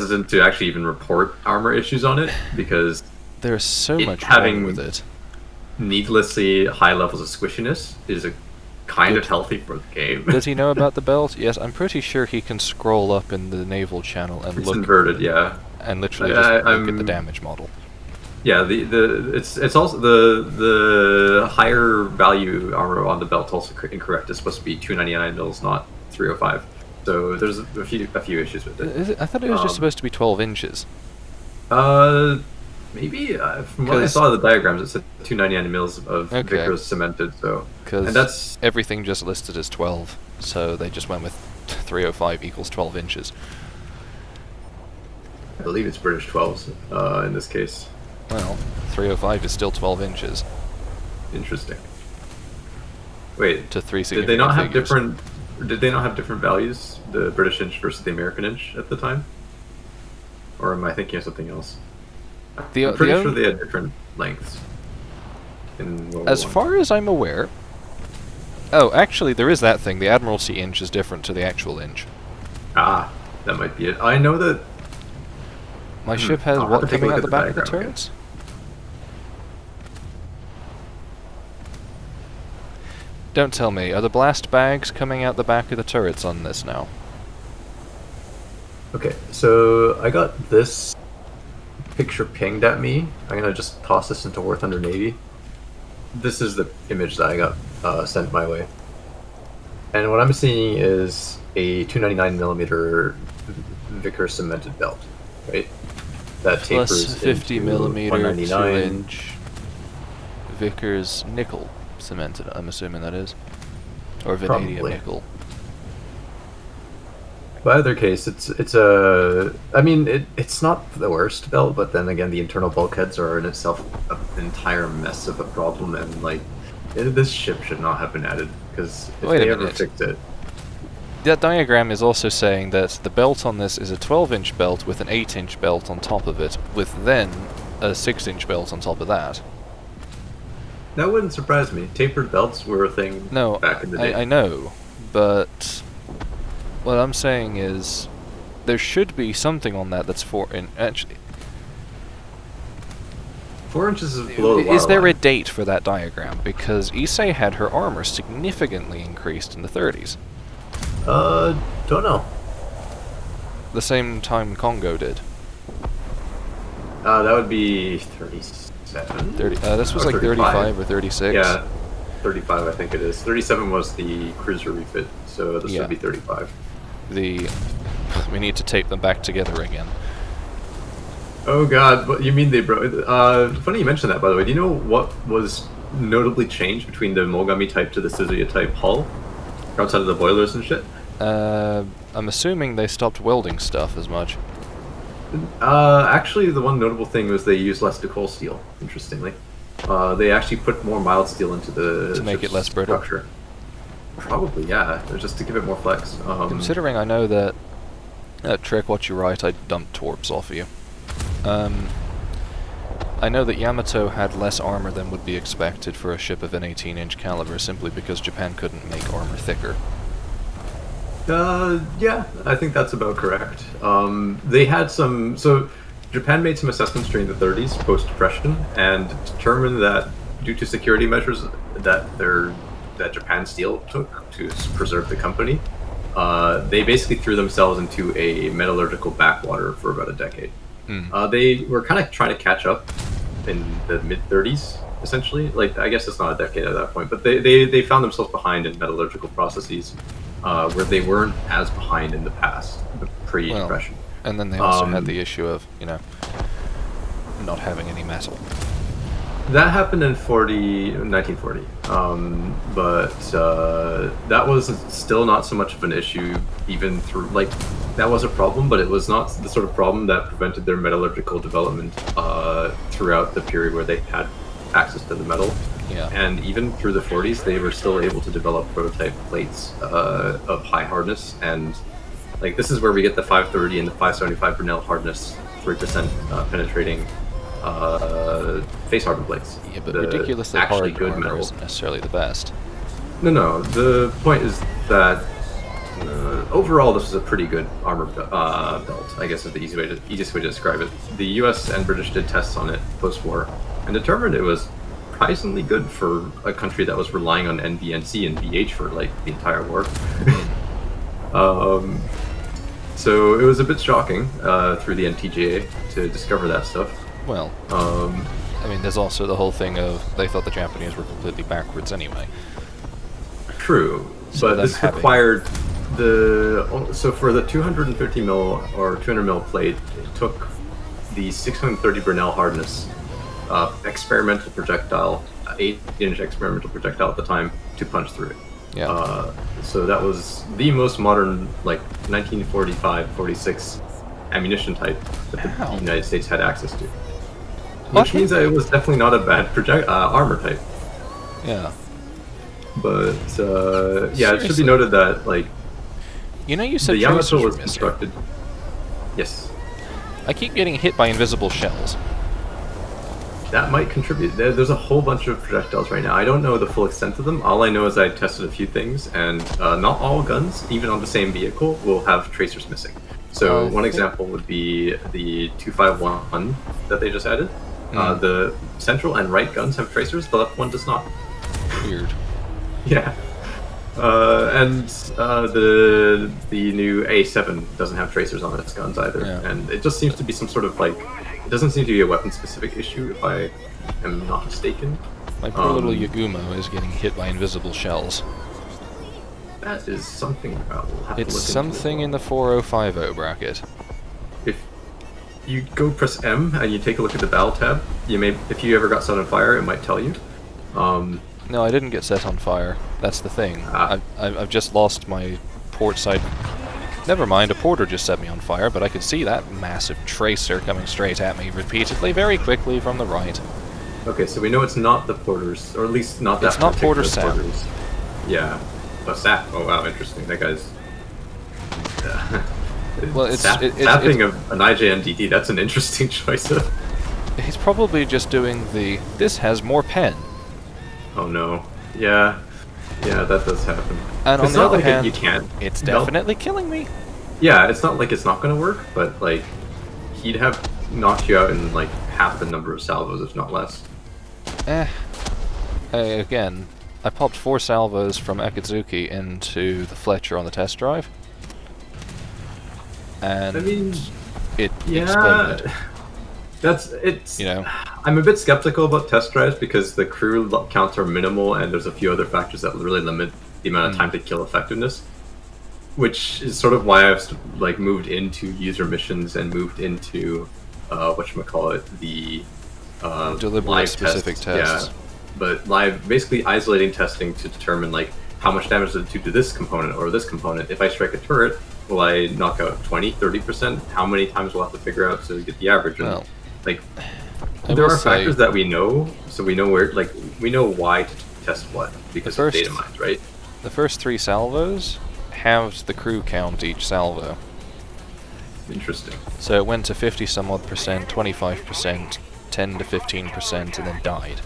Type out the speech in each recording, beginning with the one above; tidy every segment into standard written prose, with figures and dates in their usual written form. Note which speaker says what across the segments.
Speaker 1: hesitant to actually even report armor issues on it because
Speaker 2: There's so much
Speaker 1: having
Speaker 2: wrong with it.
Speaker 1: needlessly high levels of squishiness is a kind of
Speaker 2: Good.
Speaker 1: healthy for the game.
Speaker 2: Does he know about the belt? Yes, I'm pretty sure he can scroll up in the naval channel and
Speaker 1: It's
Speaker 2: look
Speaker 1: inverted, yeah.
Speaker 2: and literally just look at the
Speaker 1: I'm-
Speaker 2: damage model.
Speaker 1: Yeah, it's also the higher value armor on the belt also incorrect. It's supposed to be 299 mils, not 305. So there's a few issues with it.
Speaker 2: Is it? I thought it was just supposed to be 12 inches.
Speaker 1: Maybe from what I
Speaker 2: 'Cause-
Speaker 1: saw the diagrams, it said 299 mils of
Speaker 2: Okay.
Speaker 1: Vickers cemented. So
Speaker 2: Because
Speaker 1: and that's
Speaker 2: everything just listed as 12, so they just went with 305 equals 12 inches.
Speaker 1: I believe it's British 12s in this case.
Speaker 2: Well, 305 is still 12 inches
Speaker 1: Interesting. Wait,
Speaker 2: to three
Speaker 1: did
Speaker 2: significant
Speaker 1: they not have
Speaker 2: figures.
Speaker 1: different? Did they not have different values, the British inch versus the American inch at the time? Or am I thinking of something else?
Speaker 2: The-
Speaker 1: I'm pretty
Speaker 2: the
Speaker 1: sure
Speaker 2: on-
Speaker 1: they had different lengths. In World
Speaker 2: As
Speaker 1: War I.
Speaker 2: far as I'm aware... Oh, actually, there is that thing. The Admiralty inch is different to the actual inch.
Speaker 1: Ah, that might be it. I know that.
Speaker 2: My ship has
Speaker 1: I'll have
Speaker 2: what
Speaker 1: to take a
Speaker 2: coming
Speaker 1: look
Speaker 2: out the
Speaker 1: at the
Speaker 2: back of the
Speaker 1: diagram again.
Speaker 2: turrets? Don't tell me, are the blast bags coming out the back of the turrets on this now?
Speaker 1: Okay, so I got this picture pinged at me. I'm gonna just toss this into War Thunder Navy. This is the image that I got sent my way, and what I'm seeing is a 299 millimeter Vickers cemented belt, right? That tapers
Speaker 2: Plus 50
Speaker 1: into
Speaker 2: millimeter
Speaker 1: 199.
Speaker 2: 2-inch Vickers nickel cemented, I'm assuming that is. Or vanadium
Speaker 1: Probably.
Speaker 2: nickel.
Speaker 1: By either case, it's a. I mean, it's not the worst belt, but then again, the internal bulkheads are in itself an entire mess of a problem, and like, this ship should not have been added because if
Speaker 2: Wait a
Speaker 1: they ever
Speaker 2: minute.
Speaker 1: fixed it,
Speaker 2: That diagram is also saying that the belt on this is a 12-inch belt with an 8-inch belt on top of it, with then a 6-inch belt on top of that.
Speaker 1: that wouldn't surprise me. Tapered belts were a thing
Speaker 2: No,
Speaker 1: back in the day.
Speaker 2: I know, but what I'm saying is there should be something on that that's 4 in. Actually,
Speaker 1: 4 inches is below the
Speaker 2: is there a
Speaker 1: waterline.
Speaker 2: date for that diagram? Because Issei had her armor significantly increased in the 30s,
Speaker 1: Don't know.
Speaker 2: the same time Congo did.
Speaker 1: That would be 37.
Speaker 2: 30. This was
Speaker 1: Or
Speaker 2: like 35 or 36.
Speaker 1: Yeah, 35. I think it is. 37 was the cruiser refit, so this
Speaker 2: Yeah.
Speaker 1: would be 35.
Speaker 2: We need to tape them back together again.
Speaker 1: Oh god, what you mean they broke? Funny you mentioned that, by the way. Do you know what was notably changed between the Mogami type to the Suzuya type hull? Outside of the boilers and shit?
Speaker 2: I'm assuming they stopped welding stuff as much.
Speaker 1: Actually, the one notable thing was they used less Ducol steel, interestingly. They actually put more mild steel into the
Speaker 2: To make
Speaker 1: ship's
Speaker 2: it less brittle?
Speaker 1: structure. Probably, yeah, just to give it more flex.
Speaker 2: Considering I know that... Trek, what you write, I dumped torps off of you. I know that Yamato had less armor than would be expected for a ship of an 18-inch caliber, simply because Japan couldn't make armor thicker.
Speaker 1: Yeah, I think that's about correct. They had some. So, Japan made some assessments during the 30s, post-depression, and determined that due to security measures that Japan Steel took to preserve the company, they basically threw themselves into a metallurgical backwater for about a decade. They were kind of trying to catch up in the mid-30s, essentially. Like, I guess it's not a decade at that point, but they found themselves behind in metallurgical processes where they weren't as behind in the past, the pre-depression.
Speaker 2: And then they also had the issue of, not having any metal.
Speaker 1: That happened in 1940, but that was still not so much of an issue, even through, like, that was a problem, but it was not the sort of problem that prevented their metallurgical development throughout the period where they had access to the metal.
Speaker 2: Yeah.
Speaker 1: And even through the 40s, they were still able to develop prototype plates of high hardness, and like this is where we get the 530 and the 575 Brunel hardness, 3% penetrating face hardened plates.
Speaker 2: Yeah, but
Speaker 1: The
Speaker 2: ridiculously
Speaker 1: actually
Speaker 2: hard
Speaker 1: good
Speaker 2: armor
Speaker 1: metal.
Speaker 2: isn't necessarily the best.
Speaker 1: No, the point is that Overall, this is a pretty good armor belt, I guess is the easiest way to describe it. The US and British did tests on it post-war, and determined it was surprisingly good for a country that was relying on NBNC and VH for like the entire war. So it was a bit shocking through the NTGA to discover that stuff.
Speaker 2: Well, I mean, there's also the whole thing of they thought the Japanese were completely backwards anyway.
Speaker 1: True,
Speaker 2: So
Speaker 1: but
Speaker 2: them
Speaker 1: this
Speaker 2: having-
Speaker 1: required so for the 250 mil or 200 mil plate, it took the 630 Brinell hardness experimental projectile, 8-inch experimental projectile at the time, to punch through it.
Speaker 2: Yeah.
Speaker 1: So that was the most modern, like 1945-46 ammunition type that the
Speaker 2: Ow.
Speaker 1: United States had access to.
Speaker 2: What?
Speaker 1: Which means that it was definitely not a bad armor type.
Speaker 2: Yeah.
Speaker 1: But yeah, it should
Speaker 2: Seriously.
Speaker 1: be noted that like
Speaker 2: You know, you said
Speaker 1: the Yamato
Speaker 2: tracers were
Speaker 1: was
Speaker 2: missing.
Speaker 1: constructed. Yes,
Speaker 2: I keep getting hit by invisible shells.
Speaker 1: that might contribute. There's a whole bunch of projectiles right now. I don't know the full extent of them. All I know is I tested a few things, and not all guns, even on the same vehicle, will have tracers missing. So one example would be the 251 that they just added. The central and right guns have tracers. The left one does not.
Speaker 2: Weird.
Speaker 1: Yeah. And the new A7 doesn't have tracers on its guns either,
Speaker 2: Yeah.
Speaker 1: and it just seems to be some sort of like, it doesn't seem to be a weapon-specific issue if I am not mistaken.
Speaker 2: My poor little Yagumo is getting hit by invisible shells.
Speaker 1: That is something I will have
Speaker 2: It's
Speaker 1: to look
Speaker 2: something in
Speaker 1: into.
Speaker 2: the 4050 bracket.
Speaker 1: If you go press M and you take a look at the battle tab, you may, if you ever got set on fire, it might tell you.
Speaker 2: No, I didn't get set on fire. That's the thing.
Speaker 1: Ah.
Speaker 2: I've just lost my port side. Never mind, a porter just set me on fire, but I could see that massive tracer coming straight at me repeatedly, very quickly from the right.
Speaker 1: Okay, so we know it's not the porters, or at least not that
Speaker 2: It's not
Speaker 1: particular
Speaker 2: Porter Sap.
Speaker 1: porters. Yeah, a sap. Oh wow, interesting. That guy's.
Speaker 2: Well, it's-
Speaker 1: sapping of an IJNDD. That's an interesting choice of.
Speaker 2: He's probably just doing the, this has more pen.
Speaker 1: Oh no. Yeah, that does happen.
Speaker 2: And on
Speaker 1: It's
Speaker 2: the
Speaker 1: not
Speaker 2: other
Speaker 1: like
Speaker 2: hand,
Speaker 1: you can't.
Speaker 2: it's
Speaker 1: No.
Speaker 2: definitely killing me.
Speaker 1: Yeah, it's not like it's not gonna work, but like he'd have knocked you out in like half the number of salvos, if not less.
Speaker 2: Again, I popped 4 salvos from Akatsuki into the Fletcher on the test drive. And
Speaker 1: I mean,
Speaker 2: it
Speaker 1: yeah,
Speaker 2: exploded.
Speaker 1: it's.
Speaker 2: You know?
Speaker 1: I'm a bit skeptical about test drives because the crew counts are minimal, and there's a few other factors that really limit the amount of time to kill effectiveness. Which is sort of why I've like moved into user missions and moved into whatchamacallit, the
Speaker 2: Deliberate
Speaker 1: live
Speaker 2: specific tests.
Speaker 1: Yeah, but live, basically isolating testing to determine like how much damage does it do to this component or this component. If I strike a turret, will I knock out 20, 30%? How many times will I have to figure out to get the average? And,
Speaker 2: Well,
Speaker 1: like,
Speaker 2: I
Speaker 1: there
Speaker 2: will
Speaker 1: are
Speaker 2: say-
Speaker 1: factors that we know, so we know where, like, we know why to test what because
Speaker 2: The
Speaker 1: of
Speaker 2: first-
Speaker 1: data mines, right?
Speaker 2: The first 3 salvos halved the crew count each salvo.
Speaker 1: Interesting.
Speaker 2: So it went to 50 some odd percent, 25%, 10 to 15%, and then died.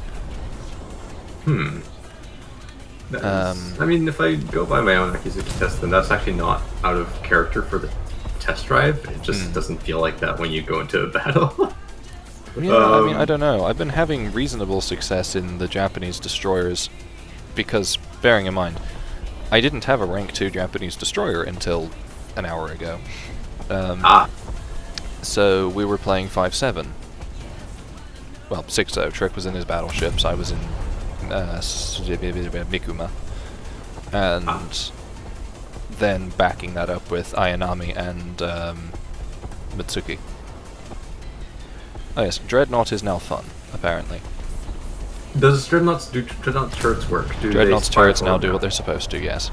Speaker 1: That is- I mean, if I go by my own Akizuki test, then that's actually not out of character for the test drive. It just doesn't feel like that when you go into a battle.
Speaker 2: Yeah, I mean, I don't know. I've been having reasonable success in the Japanese destroyers because, bearing in mind, I didn't have a rank 2 Japanese destroyer until an hour ago. So we were playing 5-7. Well, 6-0. Trick was in his battleships. I was in Mikuma. And then backing that up with Ayanami and Mitsuki. Oh yes, Dreadnought is now fun, apparently.
Speaker 1: Does Dreadnoughts do Dreadnought turrets work? Do
Speaker 2: Dreadnought's
Speaker 1: they fire
Speaker 2: turrets now
Speaker 1: forward
Speaker 2: do what they're supposed to, yes.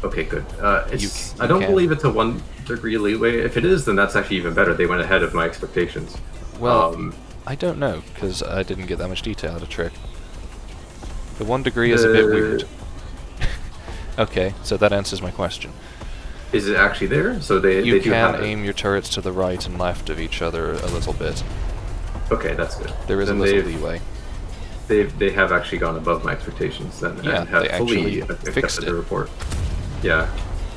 Speaker 1: Okay, good.
Speaker 2: You
Speaker 1: I don't
Speaker 2: can.
Speaker 1: believe it's a 1 degree leeway. If it is, then that's actually even better. They went ahead of my expectations.
Speaker 2: Well, I don't know, because I didn't get that much detail out of Trick. The 1 degree is a bit weird. Okay, so that answers my question.
Speaker 1: Is it actually there? So they
Speaker 2: You
Speaker 1: do
Speaker 2: can
Speaker 1: have it.
Speaker 2: aim your turrets to the right and left of each other a little bit.
Speaker 1: Okay, that's good.
Speaker 2: There is
Speaker 1: Then
Speaker 2: a little
Speaker 1: they've-
Speaker 2: leeway.
Speaker 1: They have actually gone above my expectations then
Speaker 2: Yeah,
Speaker 1: and have
Speaker 2: they
Speaker 1: fully
Speaker 2: actually fixed
Speaker 1: accepted
Speaker 2: it.
Speaker 1: the report. Yeah.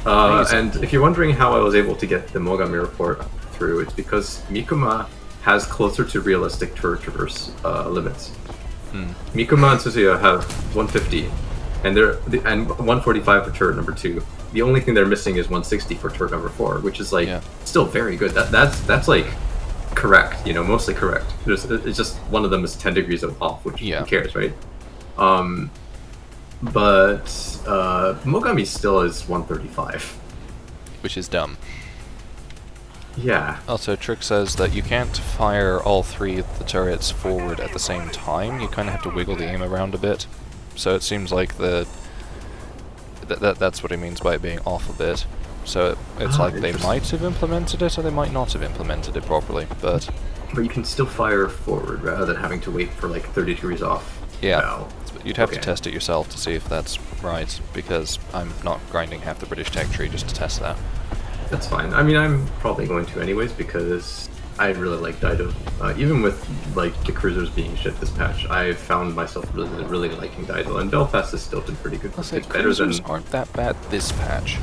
Speaker 1: And if you're wondering how I was able to get the Mogami report through, it's because Mikuma has closer to realistic turret traverse limits. Mikuma and Suzuya have 150, and 145 for turret number 2. The only thing they're missing is 160 for turret number 4, which is like still very good. That's like correct, mostly correct. It's just one of them is 10 degrees off, which who cares, right? But Mogami still is 135,
Speaker 2: which is dumb.
Speaker 1: Yeah.
Speaker 2: Also, Trick says that you can't fire all 3 of the turrets forward at the same time. You kind of have to wiggle the aim around a bit. So it seems like that's what he means by it being off a bit. So it's like they might have implemented it, or they might not have implemented it properly. But
Speaker 1: you can still fire forward rather than having to wait for like 30 degrees off.
Speaker 2: Yeah.
Speaker 1: Wow.
Speaker 2: You'd have to test it yourself to see if that's right, because I'm not grinding half the British tech tree just to test that.
Speaker 1: That's fine. I mean, I'm probably going to anyways, because I really like Dido. Even with like the cruisers being shit this patch, I found myself really liking Dido, and Belfast has still been pretty good.
Speaker 2: I'll say cruisers aren't that bad this patch.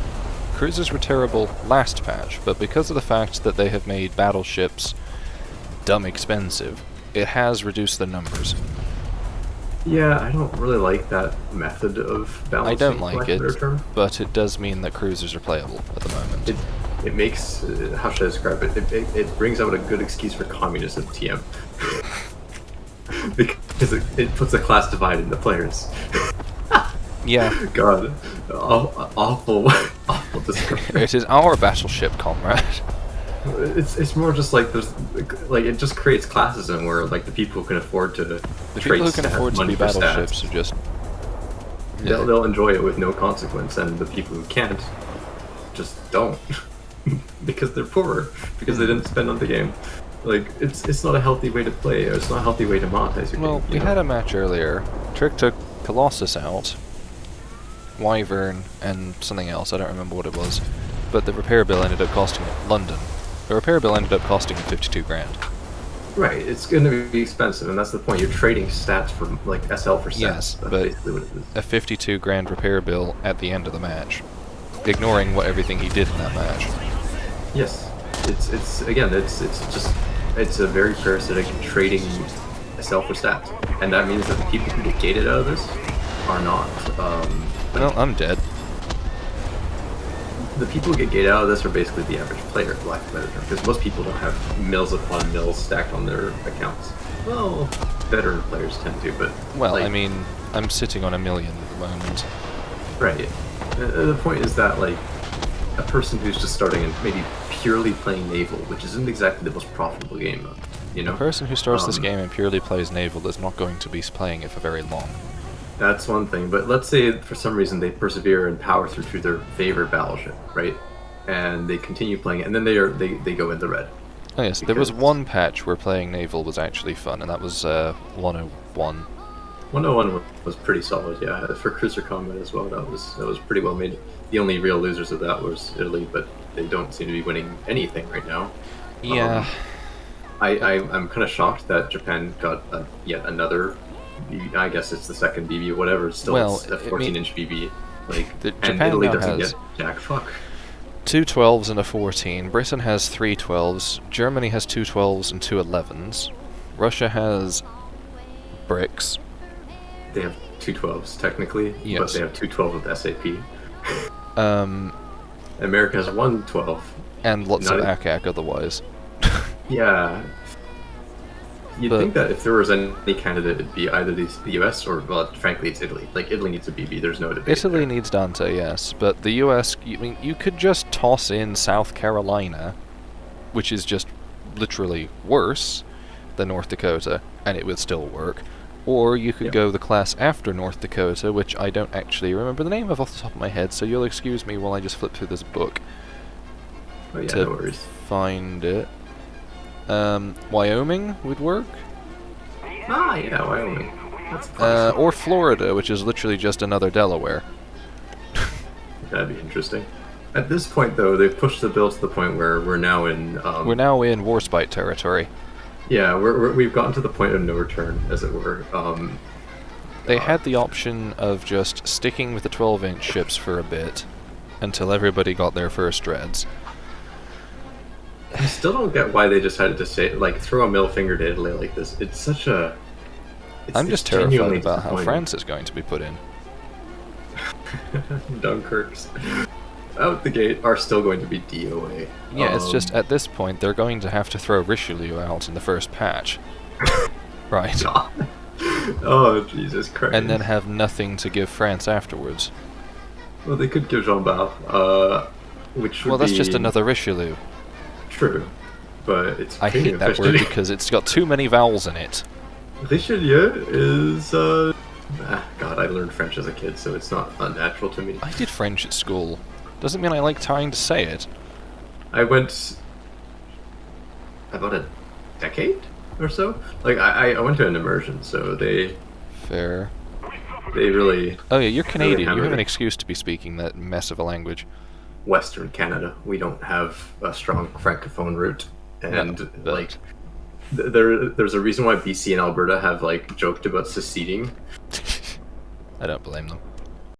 Speaker 2: Cruisers were terrible last patch, but because of the fact that they have made battleships dumb expensive, it has reduced the numbers.
Speaker 1: Yeah, I don't really like that method of balancing.
Speaker 2: I don't like it, but it does mean that cruisers are playable at the moment.
Speaker 1: It makes, how should I describe it? It brings out a good excuse for communism, TM. Because it puts a class divide in the players.
Speaker 2: Yeah.
Speaker 1: God, awful description.
Speaker 2: It is our battleship, comrade.
Speaker 1: It's more just like there's like it just creates classism where like the people who can afford to
Speaker 2: be battleships are just
Speaker 1: they'll enjoy it with no consequence, and the people who can't just don't because they're poor, because they didn't spend on the game. Like it's not a healthy way to play, or it's not a healthy way to monetize your game.
Speaker 2: We had a match earlier. Trick took Colossus out, Wyvern, and something else. I don't remember what it was, but the repair bill ended up costing London. The repair bill ended up costing him 52 grand.
Speaker 1: Right, it's going to be expensive, and that's the point. You're trading stats for like SL for stats.
Speaker 2: Yes,
Speaker 1: that's
Speaker 2: but
Speaker 1: basically what it is.
Speaker 2: A 52 grand repair bill at the end of the match, ignoring everything he did in that match.
Speaker 1: Yes, it's a very parasitic trading SL for stats, and that means that the people who get gated out of this are not.
Speaker 2: Well, I'm dead.
Speaker 1: The people who get gated out of this are basically the average player, for lack of a better term, because most people don't have mills upon mills stacked on their accounts. Well, veteran players tend to, but...
Speaker 2: Well, like, I mean, I'm sitting on 1 million at the moment.
Speaker 1: Right. The point is that, like, a person who's just starting and maybe purely playing Naval, which isn't exactly the most profitable game,
Speaker 2: A person who starts this game and purely plays Naval is not going to be playing it for very long.
Speaker 1: That's one thing, but let's say for some reason they persevere and power through to their favorite battleship, right? And they continue playing it, and then they go into red.
Speaker 2: Oh yes, there was one patch where playing Naval was actually fun, and that was 101.
Speaker 1: 101 was pretty solid, yeah. For cruiser combat as well, that was pretty well made. The only real losers of that was Italy, but they don't seem to be winning anything right now.
Speaker 2: Yeah.
Speaker 1: I'm kind of shocked that Japan got yet another. I guess it's the second BB, whatever. It's still it's a 14-inch BB. Like, and
Speaker 2: Japan
Speaker 1: Italy
Speaker 2: now
Speaker 1: doesn't
Speaker 2: has
Speaker 1: get jack fuck.
Speaker 2: 2 12s and a 14. Britain has 3 12s. Germany has 2 12s and 2 11s. Russia has bricks.
Speaker 1: They have 2 12s technically,
Speaker 2: yes.
Speaker 1: But they have 2 12 with SAP. America has 1 12.
Speaker 2: And lots of ACAC otherwise.
Speaker 1: Yeah. You'd think that if there was any candidate, it'd be either the US or, well, frankly, it's Italy. Like, Italy needs a BB, there's no debate.
Speaker 2: Italy needs Dante, yes, but the US, you could just toss in South Carolina, which is just literally worse than North Dakota, and it would still work. Or you could go the class after North Dakota, which I don't actually remember the name of off the top of my head, so you'll excuse me while I just flip through this book
Speaker 1: to
Speaker 2: find it. Wyoming would work.
Speaker 1: Ah, yeah, Wyoming.
Speaker 2: Or Florida, which is literally just another Delaware.
Speaker 1: That'd be interesting. At this point, though, they've pushed the bill to the point where we're now in...
Speaker 2: we're now in Warspite territory.
Speaker 1: Yeah, we've gotten to the point of no return, as it were.
Speaker 2: They had the option of just sticking with the 12-inch ships for a bit, until everybody got their first dreads.
Speaker 1: I still don't get why they decided to say throw a middle finger to Italy like this. It's such a.
Speaker 2: I'm just terrified about how France is going to be put in.
Speaker 1: Dunkirk's out the gate are still going to be DOA.
Speaker 2: Yeah, it's just at this point they're going to have to throw Richelieu out in the first patch. Right.
Speaker 1: Oh, Jesus Christ.
Speaker 2: And then have nothing to give France afterwards.
Speaker 1: Well, they could give Jean Bart, which would
Speaker 2: that's just another Richelieu.
Speaker 1: True, but it's.
Speaker 2: I hate that word because it's got too many vowels in it.
Speaker 1: Richelieu is. God, I learned French as a kid, so it's not unnatural to me.
Speaker 2: I did French at school. Doesn't mean I like trying to say it.
Speaker 1: I went about a decade or so. I went to an immersion, so they.
Speaker 2: Fair.
Speaker 1: They really.
Speaker 2: Oh yeah, you're Canadian.
Speaker 1: Really
Speaker 2: you have an excuse to be speaking that mess of a language.
Speaker 1: Western Canada, we don't have a strong francophone root, and there's a reason why BC and Alberta have joked about seceding.
Speaker 2: I don't blame them.